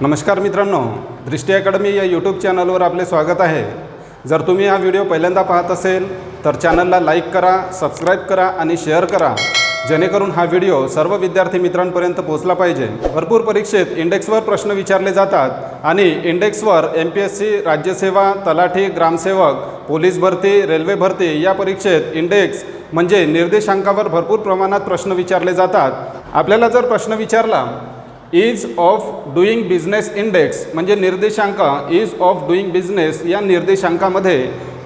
नमस्कार मित्रांनो, दृष्टी अकॅडमी या यूट्यूब चॅनलवर आपले स्वागत आहे। जर तुम्ही हा व्हिडिओ पहिल्यांदा पाहत असेल तर चॅनलला लाईक करा, सबस्क्राईब करा आणि शेअर करा, जेणेकरून हा व्हिडिओ सर्व विद्यार्थी मित्रांपर्यंत पोहोचला पाहिजे। भरपूर परीक्षेत इंडेक्सवर प्रश्न विचारले जातात आणि इंडेक्सवर एमपीएससी, राज्यसेवा, तलाठी, ग्रामसेवक, पोलीस भरती, रेल्वे भरती या परीक्षेत इंडेक्स म्हणजे निर्देशांकावर भरपूर प्रमाणात प्रश्न विचारले जातात। आपल्याला जर प्रश्न विचारला ईज ऑफ डुईंग बिझनेस इंडेक्स म्हणजे निर्देशांक ईज ऑफ डुईंग बिझनेस या निर्देशांकामध्ये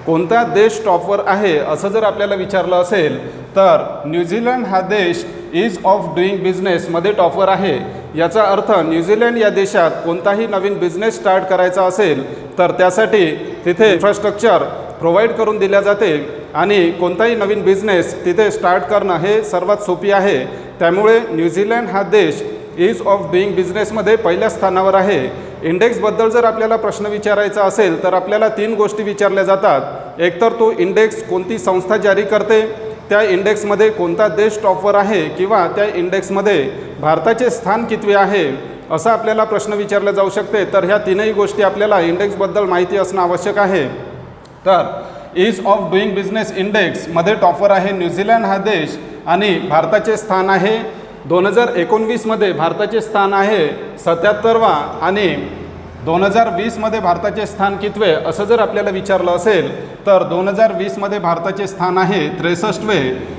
कोणता देश टॉपवर आहे असं जर आपल्याला विचारलं असेल तर न्यूझीलंड हा देश ईज ऑफ डुईंग बिझनेसमध्ये टॉपवर आहे। याचा अर्थ न्यूझीलंड या देशात कोणताही नवीन बिझनेस स्टार्ट करायचा असेल तर त्यासाठी तिथे इन्फ्रास्ट्रक्चर प्रोव्हाइड करून दिल्या जाते आणि कोणताही नवीन बिझनेस तिथे स्टार्ट करणं हे सर्वात सोपी आहे। त्यामुळे न्यूझीलंड हा देश ईज ऑफ डुईंग बिझनेसमध्ये पहिल्या स्थानावर आहे। इंडेक्सबद्दल जर आपल्याला प्रश्न विचारायचा असेल तर आपल्याला तीन गोष्टी विचारल्या जातात। एक तर तो इंडेक्स कोणती संस्था जारी करते, त्या इंडेक्समध्ये कोणता देश टॉपवर आहे किंवा त्या इंडेक्समध्ये भारताचे स्थान कितवे आहे असं आपल्याला प्रश्न विचारले जाऊ शकते। तर ह्या तीनही गोष्टी आपल्याला इंडेक्सबद्दल माहिती असणं आवश्यक आहे। तर ईज ऑफ डुईंग बिझनेस इंडेक्समध्ये टॉपवर आहे न्यूझीलंड हा देश आणि भारताचे स्थान आहे 2019 मध्ये भारताचे स्थान आहे 77वा आणि 2020 मध्ये भारताचे स्थान कितवे असं जर आपल्याला विचारलं असेल तर 2020 मध्ये भारताचे स्थान आहे 63वे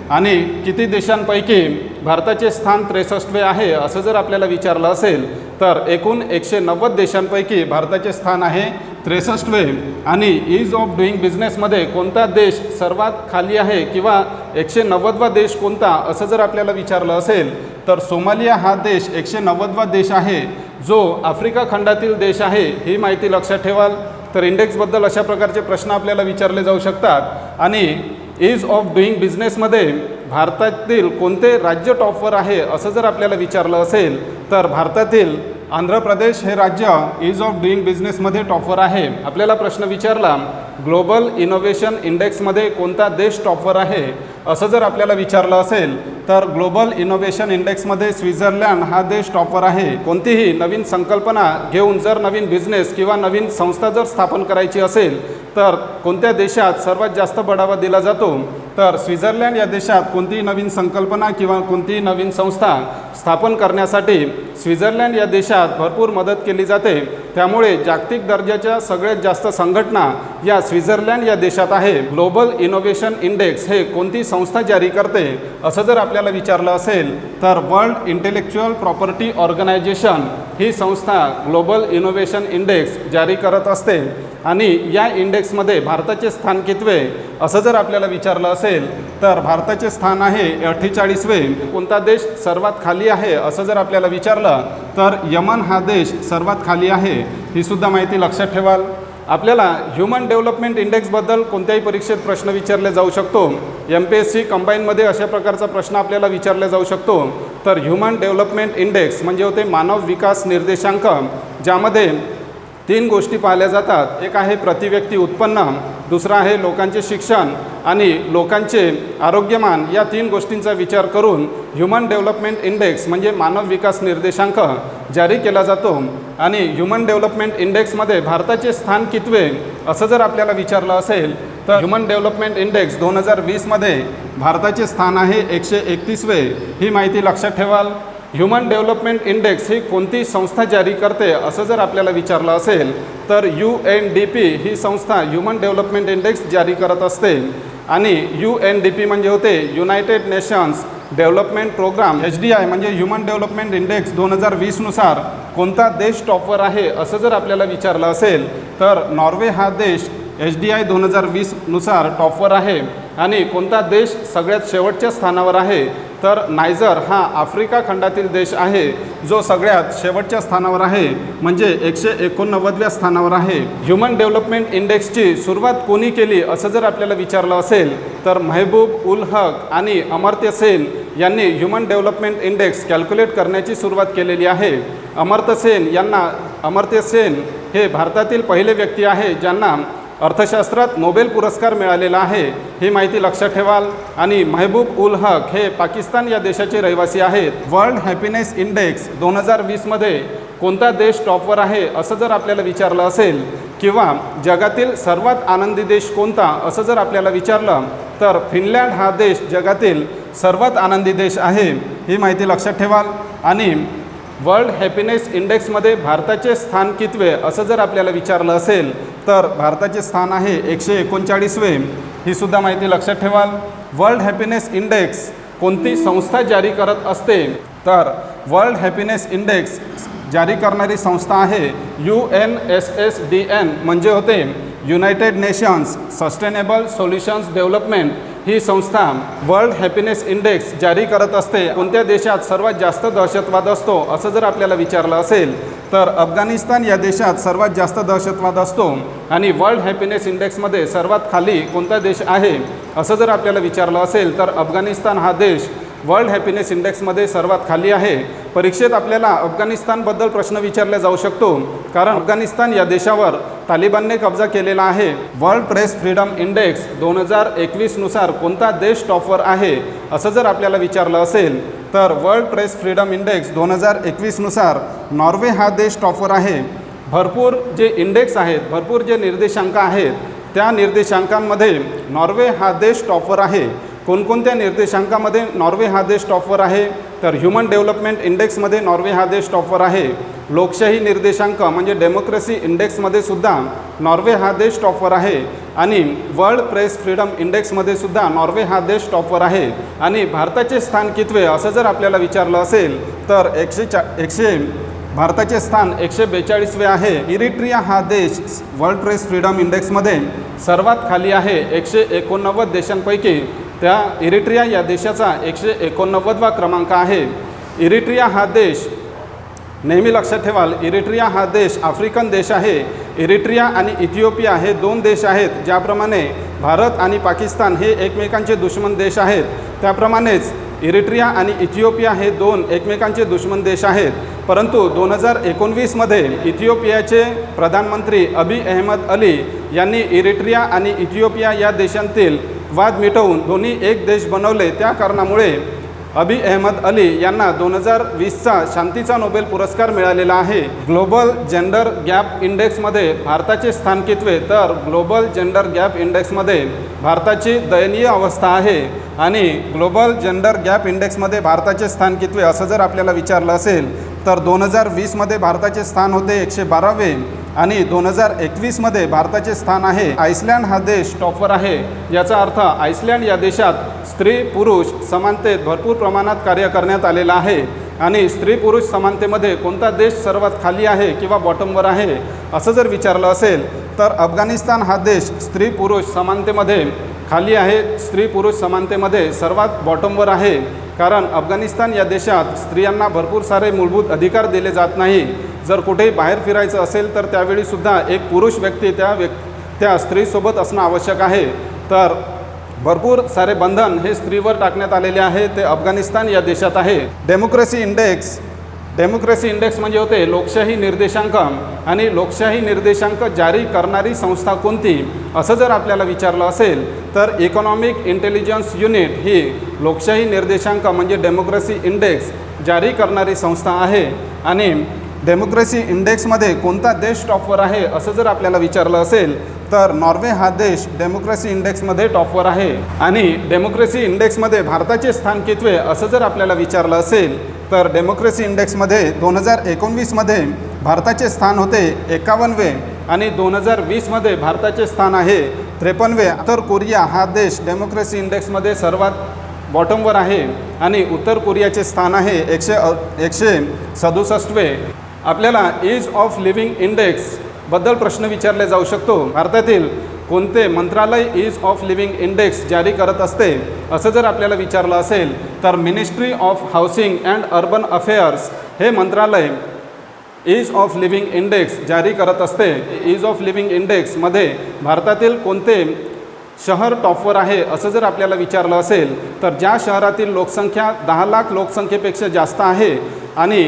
आणि किती देशांपैकी भारताचे स्थान 63वे आहे असं जर आपल्याला विचारलं असेल तर एकूण 190 देशांपैकी भारताचे स्थान आहे 63वे आणि ईज ऑफ डुईंग बिझनेसमध्ये कोणता देश सर्वात खाली आहे किंवा 190वा देश कोणता असं जर आपल्याला विचारलं असेल तर सोमालिया हा देश 190वा देश आहे जो आफ्रिका खंडातील देश आहे। ही माहिती लक्षात ठेवाल। तर इंडेक्सबद्दल अशा प्रकारचे प्रश्न आपल्याला विचारले जाऊ शकतात। आणि ईज ऑफ डुईंग बिझनेसमध्ये भारतातील कोणते राज्य टॉपवर आहे असं जर आपल्याला विचारलं असेल तर भारतातील आंध्र प्रदेश हे राज्य ईज ऑफ डुईंग बिझनेसमध्ये टॉपवर आहे। आपल्याला प्रश्न विचारला ग्लोबल इनोव्हेशन इंडेक्समध्ये कोणता देश टॉपवर आहे असं जर आपल्याला विचारलं असेल तर ग्लोबल इनोव्हेशन इंडेक्समध्ये स्वित्झर्लंड हा देश टॉपवर आहे। कोणतीही नवीन संकल्पना घेऊन जर नवीन बिझनेस किंवा नवीन संस्था जर स्थापन करायची असेल तर कोणत्या देशात सर्वात जास्त बढावा दिला जातो तर स्वित्झर्लंड या देशात कोणतीही नवीन संकल्पना किंवा कोणतीही नवीन संस्था स्थापन करण्यासाठी स्वित्झर्लंड या देशात भरपूर मदत केली जाते। त्यामुळे जागतिक दर्जाच्या सगळ्यात जास्त संघटना या स्वित्झर्लंड या देशात आहे। ग्लोबल इनोव्हेशन इंडेक्स हे कोणती संस्था जारी करते असं जर आपल्याला विचारलं असेल तर वर्ल्ड इंटेलेक्चुअल प्रॉपर्टी ऑर्गनायझेशन ही संस्था ग्लोबल इनोव्हेशन इंडेक्स जारी करत असते आणि या इंडेक्समध्ये भारताचे स्थान कितवे असं जर आपल्याला विचारलं असेल तर भारताचे स्थान आहे 48वे। कोणता देश सर्वात खाली आहे असं जर आपल्याला विचारलं तर यमन हा देश सर्वात खाली आहे। ही सुद्धा माहिती लक्षात ठेवाल। आपल्याला ह्युमन डेव्हलपमेंट इंडेक्सबद्दल कोणत्याही परीक्षेत प्रश्न विचारले जाऊ शकतो। एमपीएससी कंबाईनमध्ये अशा प्रकारचा प्रश्न आपल्याला विचारला जाऊ शकतो। तर ह्युमन डेव्हलपमेंट इंडेक्स म्हणजे होते मानव विकास निर्देशांक, ज्यामध्ये तीन गोष्टी पाहिल्या जातात। एक आहे प्रतिव्यक्ती उत्पन्न, दुसरा आहे लोकांचे शिक्षण आणि लोकांचे आरोग्यमान। या तीन गोष्टींचा विचार करून ह्युमन डेव्हलपमेंट इंडेक्स म्हणजे मानव विकास निर्देशांक जारी केला जातो। आणि ह्युमन डेव्हलपमेंट इंडेक्समध्ये भारताचे स्थान कितवे असं जर आपल्याला विचारलं असेल तर ह्युमन डेव्हलपमेंट इंडेक्स 2020 मध्ये भारताचे स्थान आहे 131वे। ही माहिती लक्षात ठेवाल। ह्युमन डेव्हलपमेंट इंडेक्स ही कोणती संस्था जारी करते असं जर आपल्याला विचारलं असेल तर UNDP ही संस्था ह्युमन डेव्हलपमेंट इंडेक्स जारी करत असते। आणि UNDP म्हणजे होते United nations development programme. HDI म्हणजे ह्युमन डेव्हलपमेंट इंडेक्स 2020 नुसार कोणता देश टॉपवर आहे असं जर आपल्याला विचारलं असेल तर नॉर्वे हा देश HDI 2020 नुसार टॉपवर आहे। आणि कोणता देश सगळ्यात शेवटच्या स्थानावर आहे तर नायजर हा आफ्रिका खंडातील देश आहे जो सगळ्यात शेवटच्या स्थानावर आहे म्हणजे 189व्या स्थानावर आहे। ह्युमन डेव्हलपमेंट इंडेक्सची सुरुवात कोणी केली असं जर आपल्याला विचारलं असेल तर महबूब उल हक आणि अमर्त्य सेन यांनी ह्युमन डेव्हलपमेंट इंडेक्स कॅल्क्युलेट करण्याची सुरुवात केलेली आहे। अमर्त्य सेन हे भारतातील पहिले व्यक्ती आहे ज्यांना अर्थशास्त्रात नोबेल पुरस्कार मिळालेला आहे, ही माहिती लक्षात ठेवाल। आणि महबूब उल हक हे पाकिस्तान या देशाचे रहिवासी आहेत। वर्ल्ड हॅपीनेस इंडेक्स 2020 मध्ये कोणता देश टॉपवर आहे असं जर आपल्याला विचारलं असेल, किंवा जगातील सर्वात आनंदी देश कोणता असं जर आपल्याला विचारलं, तर फिनलँड हा देश जगातील सर्वात आनंदी देश आहे, ही माहिती लक्षात ठेवाल. आणि वर्ल्ड हॅपीनेस इंडेक्समध्ये भारताचे स्थान कितवे असं जर आपल्याला विचारलं असेल, तर भारताचे स्थान आहे 139वे, ही सुद्धा माहिती लक्षात ठेवाल. वर्ल्ड हॅपीनेस इंडेक्स कोणती संस्था जारी करत असते, तर वर्ल्ड हॅपीनेस इंडेक्स जारी करणारी संस्था आहे UNSSDN, म्हणजे होते United Nations sustainable solutions development. ही संस्था वर्ल्ड हॅपीनेस इंडेक्स जारी करत असते. कोणत्या देशात सर्वात जास्त दहशतवाद असतो असं जर आपल्याला विचारलं असेल, तर अफगाणिस्तान या देशात सर्वात जास्त दहशतवाद असतो. आणि वर्ल्ड हॅपीनेस इंडेक्समध्ये सर्वात खाली कोणता देश आहे असं जर आपल्याला विचारलं असेल, तर अफगाणिस्तान हा देश वर्ल्ड हॅपीनेस इंडेक्समध्ये सर्वात खाली आहे. परीक्षेत आपल्याला अफगाणिस्तानबद्दल प्रश्न विचारला जाऊ शकतो, कारण अफगाणिस्तान या देशावर तालिबानने कब्जा केलेला आहे. वर्ल्ड प्रेस फ्रीडम इंडेक्स 2021 नुसार कोणता देश टॉपवर आहे असं जर आपल्याला विचारलं असेल, तर वर्ल्ड प्रेस फ्रीडम इंडेक्स 2021 नुसार नॉर्वे हा देश टॉपवर आहे. भरपूर जे इंडेक्स आहेत, भरपूर जे निर्देशांक आहेत, त्या निर्देशांकांमध्ये नॉर्वे हा देश टॉपवर आहे. कोणकोणत्या निर्देशांकामध्ये नॉर्वे हा देश टॉपवर आहे, तर ह्युमन डेव्हलपमेंट इंडेक्समध्ये नॉर्वे हा देश टॉपवर आहे. लोकशाही निर्देशांक म्हणजे डेमोक्रेसी इंडेक्समध्ये सुद्धा नॉर्वे हा देश टॉपवर आहे. आणि वर्ल्ड प्रेस फ्रीडम इंडेक्समध्ये सुद्धा नॉर्वे हा देश टॉपवर आहे. आणि भारताचे स्थान कितवे असं जर आपल्याला विचारलं असेल, तर भारताचे स्थान 142वे आहे. इरिट्रिया हा देश वर्ल्ड प्रेस फ्रीडम इंडेक्समध्ये सर्वात खाली आहे. 189 देशांपैकी त्या इरिट्रिया या देशाचा 189वा क्रमांक आहे. इरिट्रिया हा देश, नेहमी लक्षात ठेवाल, इरिट्रिया हा देश आफ्रिकन देश आहे. इरिट्रिया आणि इथिओपिया हे दोन देश आहेत. ज्याप्रमाणे भारत आणि पाकिस्तान हे एकमेकांचे दुश्मन देश आहेत, त्याप्रमाणेच इरिट्रिया आणि इथिओपिया हे दोन एकमेकांचे दुश्मन देश आहेत. परंतु 2019मध्ये इथिओपियाचे प्रधानमंत्री अबी अहमद अली यांनी इरिट्रिया आणि इथिओपिया या देशांतील वाद मिटवून दोन्ही एक देश बनवले. त्या कारणामुळे अबी अहमद अली यांना 2020चा शांतीचा नोबेल पुरस्कार मिळालेला आहे. ग्लोबल जेंडर गॅप इंडेक्समध्ये भारताचे स्थान कितवे, तर ग्लोबल जेंडर गॅप इंडेक्समध्ये भारताची दयनीय अवस्था आहे. आणि ग्लोबल जेंडर गॅप इंडेक्समध्ये भारताचे स्थान कितवे असं जर आपल्याला विचारलं असेल, तर 2020मध्ये भारताचे स्थान होते 112वे. आणि 2021मध्ये भारताचे स्थान आहे, आईसलँड हा देश टॉपवर आहे. याचा अर्थ आईसलँड या देशात स्त्री पुरुष समानतेत भरपूर प्रमाणात कार्य करण्यात आलेलं आहे. आणि स्त्री पुरुष समानतेमध्ये कोणता देश सर्वात खाली आहे किंवा बॉटमवर आहे असं जर विचारलं असेल, तर अफगाणिस्तान हा देश स्त्री पुरुष समानतेमध्ये खाली आहे. स्त्री पुरुष समानतेमध्ये सर्वात बॉटमवर आहे. कारण अफगाणिस्तान या देशात स्त्रियांना भरपूर सारे मूलभूत अधिकार दिले जात नाही. जर कुठेही बाहेर फिरायचं असेल, तर त्यावेळीसुद्धा एक पुरुष व्यक्ती त्या स्त्रीसोबत असणं आवश्यक आहे. तर भरपूर सारे बंधन हे स्त्रीवर टाकण्यात आलेले आहे, ते अफगाणिस्तान या देशात आहे. डेमोक्रेसी इंडेक्स म्हणजे होते लोकशाही निर्देशांक. आणि लोकशाही निर्देशांक जारी करणारी संस्था कोणती असं जर आपल्याला विचारलं असेल, तर इकॉनॉमिक इंटेलिजन्स युनिट ही लोकशाही निर्देशांक म्हणजे डेमोक्रेसी इंडेक्स जारी करणारी संस्था आहे. आणि डेमोक्रेसी इंडेक्समध्ये कोणता देश टॉपवर आहे असं जर आपल्याला विचारलं असेल, तर नॉर्वे हा देश डेमोक्रेसी इंडेक्समध्ये टॉपवर आहे. आणि डेमोक्रेसी इंडेक्समध्ये भारताचे स्थान कितवे असं जर आपल्याला विचारलं असेल, तर डेमोक्रेसी इंडेक्समध्ये 2019मध्ये भारताचे स्थान होते 51वे. आणि 2020मध्ये भारताचे स्थान आहे 53वे. उत्तर कोरिया हा देश डेमोक्रेसी इंडेक्समध्ये सर्वात बॉटमवर आहे. आणि उत्तर कोरियाचे स्थान आहे 167वे. आपल्याला ईज ऑफ लिव्हिंग इंडेक्सबद्दल प्रश्न विचारले जाऊ शकतो. भारतातील कोणते मंत्रालय ईज ऑफ लिव्हिंग इंडेक्स जारी करत असते असं जर आपल्याला विचारलं असेल, तर ministry of housing and urban affairs हे मंत्रालय ईज ऑफ लिव्हिंग इंडेक्स जारी करत असते. ईज ऑफ लिव्हिंग इंडेक्समध्ये भारतातील कोणते शहर टॉपवर आहे असं जर आपल्याला विचारलं असेल, तर ज्या शहरातील लोकसंख्या 10 लाख लोकसंख्येपेक्षा जास्त आहे, आणि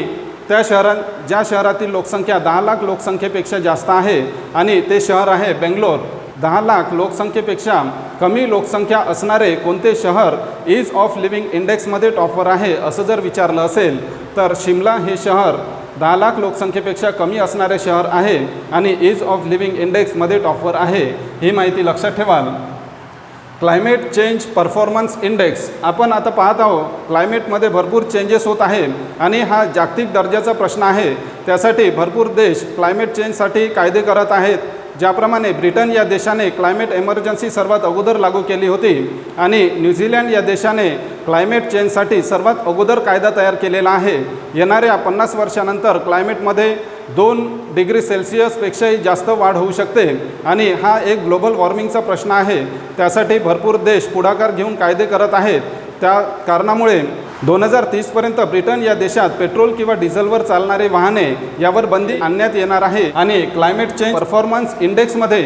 ज्या शहरातील लोकसंख्या 10 लाख लोकसंख्येपेक्षा जास्त आहे, आणि ते शहर आहे बेंगलोर. 10 लाख लोकसंख्येपेक्षा कमी लोकसंख्या असणारे कोणते शहर ईज ऑफ लिव्हिंग इंडेक्समध्ये टॉपवर आहे असं जर विचारलं असेल, तर शिमला हे शहर 10 लाख लोकसंख्येपेक्षा कमी असणारे शहर आहे आणि ईज ऑफ लिव्हिंग इंडेक्समध्ये टॉपवर आहे, ही माहिती लक्षात ठेवाल. क्लायमेट चेंज परफॉर्मन्स इंडेक्स, आपण आता पाहत आहोत क्लायमेटमध्ये भरपूर चेंजेस होत आहे आणि हा जागतिक दर्जाचा प्रश्न आहे. त्यासाठी भरपूर देश क्लायमेट चेंजसाठी कायदे करत आहेत. ज्याप्रमाणे ब्रिटन या देशाने क्लायमेट एमर्जन्सी सर्वात अगोदर लागू केली होती आणि न्यूझीलंड या देशाने क्लायमेट चेंजसाठी सर्वात अगोदर कायदा तयार केलेला आहे. येणाऱ्या 50 वर्षानंतर क्लायमेटमध्ये 2 डिग्री सेल्सिअसपेक्षाही जास्त वाढ होऊ शकते आणि हा एक ग्लोबल वॉर्मिंगचा प्रश्न आहे. त्यासाठी भरपूर देश पुढाकार घेऊन कायदे करत आहेत. त्या कारणामुळे 2030पर्यंत ब्रिटन या देशात पेट्रोल किंवा डिझेलवर चालणारे वाहने यावर बंदी आणण्यात येणार आहे. आणि क्लायमेट चेंज परफॉर्मन्स इंडेक्समध्ये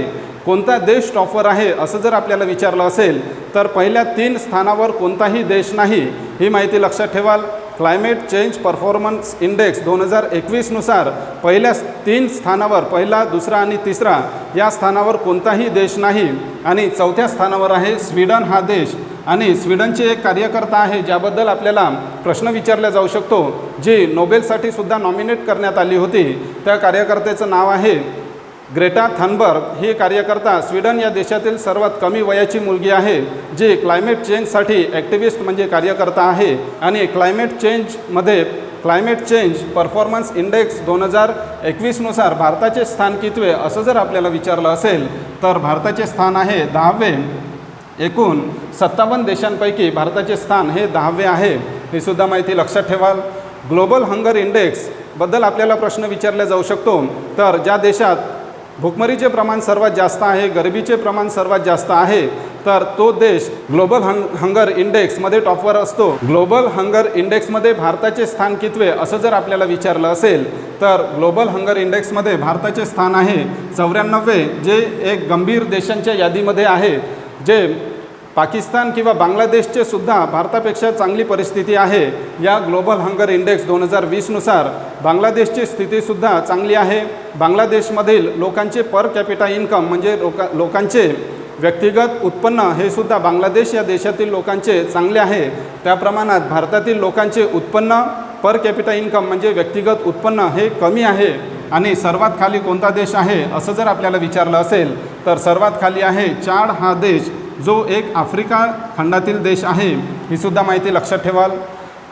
कोणता देश टॉपवर आहे असं जर आपल्याला विचारलं असेल तर पहिल्या 3 स्थानावर कोणताही देश नाही, ही माहिती लक्षात ठेवाल. क्लायमेट चेंज परफॉर्मन्स इंडेक्स 2021नुसार पहिल्या 3 स्थानावर, पहिला, दुसरा आणि तिसरा या स्थानावर कोणताही देश नाही आणि 4थ्या स्थानावर आहे स्वीडन हा देश. आणि स्वीडनचे एक कार्यकर्ता आहे ज्याबद्दल आपल्याला प्रश्न विचारला जाऊ शकतो, जी नोबेलसाठी सुद्धा नॉमिनेट करण्यात आली होती. त्या कार्यकर्त्याचं नाव आहे ग्रेटा थनबर्ग. ही कार्यकर्ता स्वीडन या देशातील सर्वात कमी वयाची मुलगी आहे, जी क्लायमेट चेंजसाठी ॲक्टिव्हिस्ट म्हणजे कार्यकर्ता आहे. आणि क्लायमेट चेंज परफॉर्मन्स इंडेक्स 2021नुसार भारताचे स्थान कितवे असं जर आपल्याला विचारलं असेल तर भारताचे स्थान आहे 10वे. एकूण 57 देशांपैकी भारताचे स्थान हे 10वे आहे, ही सुद्धा माहिती लक्षात ठेवाल. ग्लोबल हंगर इंडेक्सबद्दल आपल्याला प्रश्न विचारला जाऊ शकतो, तर ज्या देशात भूकमरीचे प्रमाण सर्वात जास्त आहे, गरिबीचे प्रमाण सर्वात जास्त आहे, तर तो देश ग्लोबल हंगर इंडेक्समध्ये टॉपवर असतो. ग्लोबल हंगर इंडेक्समध्ये भारताचे स्थान कितवे असं जर आपल्याला विचारलं असेल तर ग्लोबल हंगर इंडेक्समध्ये भारताचे स्थान आहे 94वे, जे एक गंभीर देशांच्या यादीमध्ये आहे. जे पाकिस्तान किंवा बांगलादेशचे सुद्धा भारतापेक्षा चांगली परिस्थिती आहे. या ग्लोबल हंगर इंडेक्स 2020नुसार बांगलादेशची स्थितीसुद्धा चांगली आहे. बांगलादेशमधील लोकांचे पर कॅपिटा इन्कम म्हणजे लोकांचे व्यक्तिगत उत्पन्न हे सुद्धा बांगलादेश या देशातील लोकांचे चांगले आहे. त्या प्रमाणात भारतातील लोकांचे उत्पन्न पर कॅपिटा इन्कम म्हणजे व्यक्तिगत उत्पन्न हे कमी आहे. आणि सर्वात खाली कोणता देश आहे असं जर आपल्याला विचारलं असेल तर सर्वात खाली आहे चाड हा देश, जो एक आफ्रिका खंडातील देश आहे, ही सुद्धा माहिती लक्षात ठेवाल.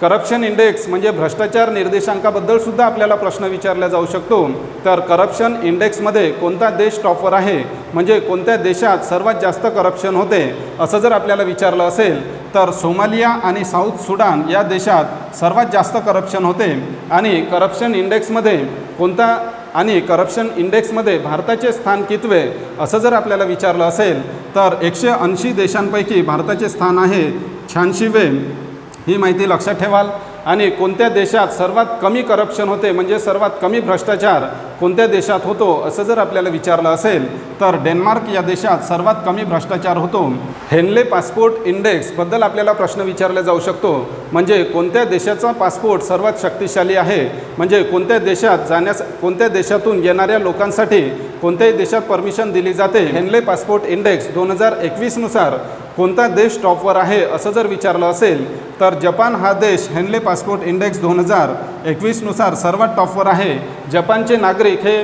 करप्शन इंडेक्स म्हणजे भ्रष्टाचार निर्देशांकाबद्दल सुद्धा आपल्याला प्रश्न विचारला जाऊ शकतो. तर करप्शन इंडेक्समध्ये कोणता देश टॉपवर आहे म्हणजे कोणत्या देशात सर्वात जास्त करप्शन होते असं जर आपल्याला विचारलं असेल तर सोमालिया आणि साऊथ सुडान या देशात सर्वात जास्त करप्शन होते. आणि करप्शन इंडेक्समध्ये भारताचे स्थान कितवे असं जर आपल्याला विचारलं असेल तर 180 देशांपैकी भारताचे स्थान आहे 86वे, ही माहिती लक्षात ठेवाल. आणि कोणत्या देशात सर्वात कमी करप्शन होते म्हणजे सर्वात कमी भ्रष्टाचार कोणत्या देशात होतो असं जर आपल्याला विचारलं असेल तर डेन्मार्क या देशात सर्वात कमी भ्रष्टाचार होतो. हेनले पासपोर्ट इंडेक्सबद्दल आपल्याला प्रश्न विचारला जाऊ शकतो, म्हणजे कोणत्या देशाचा पासपोर्ट सर्वात शक्तिशाली आहे, म्हणजे कोणत्या देशातून येणाऱ्या लोकांसाठी कोणत्याही देशात परमिशन दिली जाते. हेनले पासपोर्ट इंडेक्स 2021नुसार कोणता देश टॉपवर आहे असं जर विचारलं असेल तर जपान हा देश हेनले पासपोर्ट इंडेक्स 2021नुसार सर्वात टॉपवर आहे. जपानचे नागरिक हे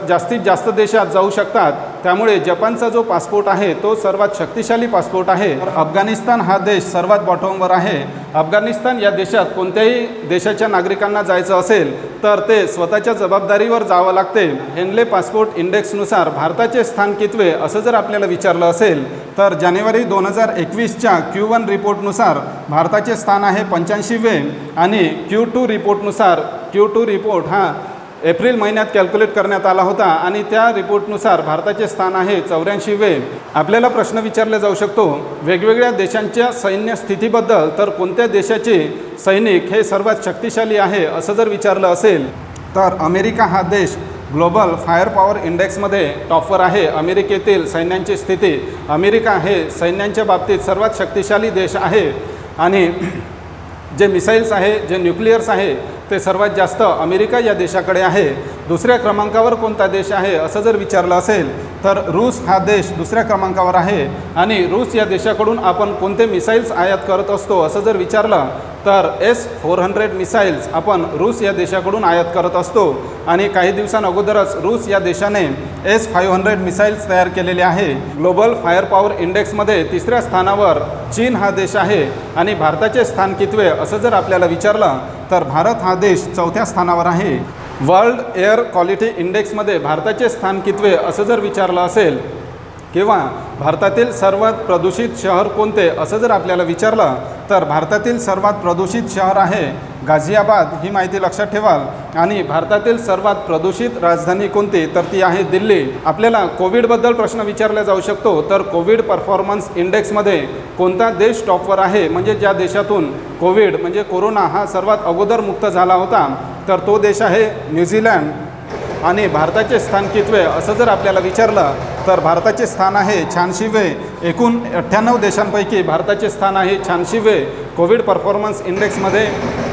जास्तीत जास्त देशात जाऊ शकतात, त्यामुळे जपानचा जो पासपोर्ट आहे तो सर्वात शक्तिशाली पासपोर्ट आहे. अफगाणिस्तान हा देश सर्वात बॉटमवर आहे. अफगाणिस्तान या देशात कोणत्याही देशाच्या नागरिकांना जायचं असेल तर ते स्वतःच्या जबाबदारीवर जावं लागते. हेनले पासपोर्ट इंडेक्सनुसार भारताचे स्थान कितवे असं जर आपल्याला विचारलं असेल तर जानेवारी 2021च्या Q1 रिपोर्टनुसार भारताचे स्थान आहे 85वे आणि Q2 रिपोर्ट हा एप्रिल महिन्यात कॅल्क्युलेट करण्यात आला होता आणि त्या रिपोर्टनुसार भारताचे स्थान आहे 84वे. आपल्याला प्रश्न विचारला जाऊ शकतो वेगवेगळ्या देशांच्या सैन्य स्थितीबद्दल, तर कोणत्या देशाचे सैनिक हे सर्वात शक्तिशाली आहे असं जर विचारलं असेल तर अमेरिका हा देश ग्लोबल फायर पॉवर इंडेक्समध्ये टॉपवर आहे. अमेरिकेतील सैन्यांची स्थिती, अमेरिका हे सैन्यांच्या बाबतीत सर्वात शक्तिशाली देश आहे आणि जे मिसाईल्स आहे, जे न्यूक्लिअर्स आहे ते सर्वात जास्त अमेरिका या देशाकडे आहे. दुसऱ्या क्रमांकावर कोणता देश आहे असं जर विचारलं असेल तर रूस हा देश दुसऱ्या क्रमांकावर आहे. आणि रूस या देशाकडून आपण कोणते मिसाईल्स आयात करत असतो असं जर विचारलं तर S-400 मिसाईल्स आपण रूस या देशाकडून आयात करत असतो आणि काही दिवसांअगोदरच रूस या देशाने S-500 मिसाईल्स तयार केलेले आहे. ग्लोबल फायर पॉवर इंडेक्समध्ये 3ऱ्या स्थानावर चीन हा देश आहे आणि भारताचे स्थान कितवे असं जर आपल्याला विचारलं तर भारत हा देश 4थ्या स्थानावर आहे. वर्ल्ड एअर क्वालिटी इंडेक्समध्ये भारताचे स्थान कितवे असं जर विचारलं असेल किंवा भारतातील सर्वात प्रदूषित शहर कोणते असं जर आपल्याला विचारलं तर भारतातील सर्वात प्रदूषित शहर आहे गाझियाबाद, ही माहिती लक्षात ठेवाल. आणि भारतातील सर्वात प्रदूषित राजधानी कोणती तर ती आहे दिल्ली. आपल्याला कोविडबद्दल प्रश्न विचारला जाऊ शकतो तर कोविड परफॉर्मन्स इंडेक्समध्ये कोणता देश टॉपवर आहे, म्हणजे ज्या देशातून कोविड म्हणजे कोरोना हा सर्वात अगोदर मुक्त झाला होता तर तो देश आहे न्यूझीलँड. आणि भारताचे स्थान कितवे असं जर आपल्याला विचारलं तर भारताचे स्थान आहे 86वे. एकूण 98 देशांपैकी भारताचे स्थान आहे 86वे. कोविड परफॉर्मन्स इंडेक्समध्ये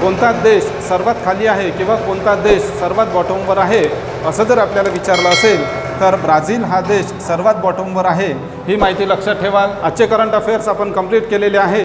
कोणता देश सर्वात खाली आहे किंवा कोणता देश सर्वात बॉटमवर आहे असं जर आपल्याला विचारलं असेल तर ब्राझील हा देश सर्वात बॉटमवर आहे. ही माहिती लक्षात ठेवाल. आजचे करंट अफेअर्स आपण कंप्लीट केलेले आहे.